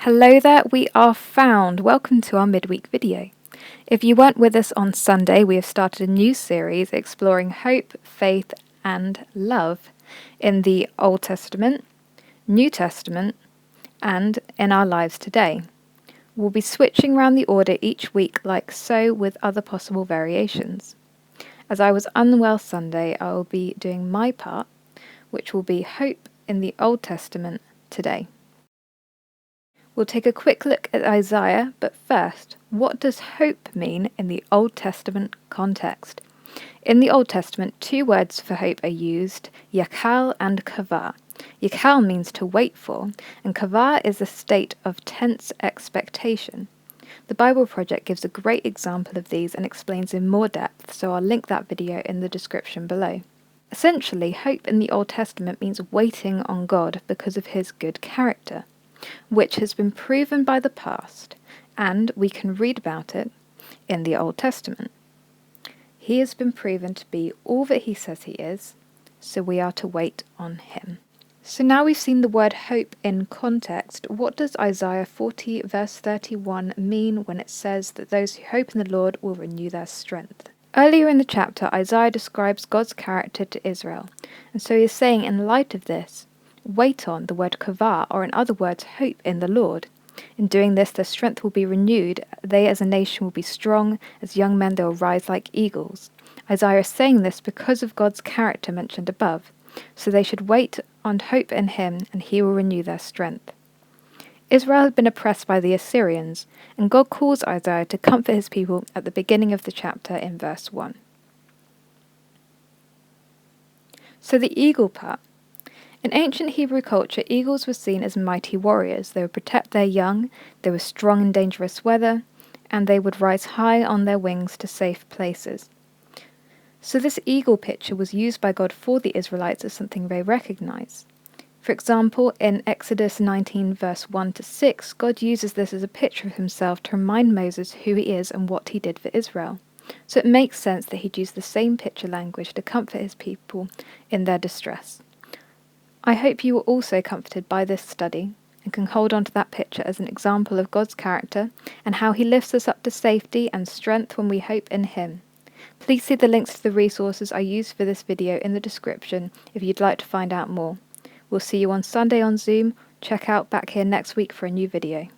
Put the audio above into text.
Hello there, we are found. Welcome to our midweek video. If you weren't with us on Sunday, we have started a new series exploring hope, faith, and love in the Old Testament, New Testament, and in our lives today. We'll be switching around the order each week like so with other possible variations. As I was unwell Sunday, I will be doing my part, which will be hope in the Old Testament today. We'll take a quick look at Isaiah, but first, what does hope mean in the Old Testament context? In the Old Testament, two words for hope are used, yakal and kavah. Yakal means to wait for, and kavah is a state of tense expectation. The Bible Project gives a great example of these and explains in more depth, so I'll link that video in the description below. Essentially, hope in the Old Testament means waiting on God because of his good character, which has been proven by the past, and we can read about it in the Old Testament. He has been proven to be all that he says he is, so we are to wait on him. So now we've seen the word hope in context, what does Isaiah 40 verse 31 mean when it says that those who hope in the Lord will renew their strength? Earlier in the chapter, Isaiah describes God's character to Israel, and so he is saying in light of this, wait on the word kavah, or in other words, hope in the Lord. In doing this, their strength will be renewed. They as a nation will be strong. As young men, they will rise like eagles. Isaiah is saying this because of God's character mentioned above. So they should wait and hope in him, and he will renew their strength. Israel had been oppressed by the Assyrians, and God calls Isaiah to comfort his people at the beginning of the chapter in verse 1. So the eagle part. In ancient Hebrew culture, eagles were seen as mighty warriors. They would protect their young, they were strong in dangerous weather, and they would rise high on their wings to safe places. So this eagle picture was used by God for the Israelites as something they recognise. For example, in Exodus 19 verse 1 to 6, God uses this as a picture of himself to remind Moses who he is and what he did for Israel. So it makes sense that he'd use the same picture language to comfort his people in their distress. I hope you were also comforted by this study and can hold on to that picture as an example of God's character and how he lifts us up to safety and strength when we hope in him. Please see the links to the resources I used for this video in the description if you'd like to find out more. We'll see you on Sunday on Zoom. Check out back here next week for a new video.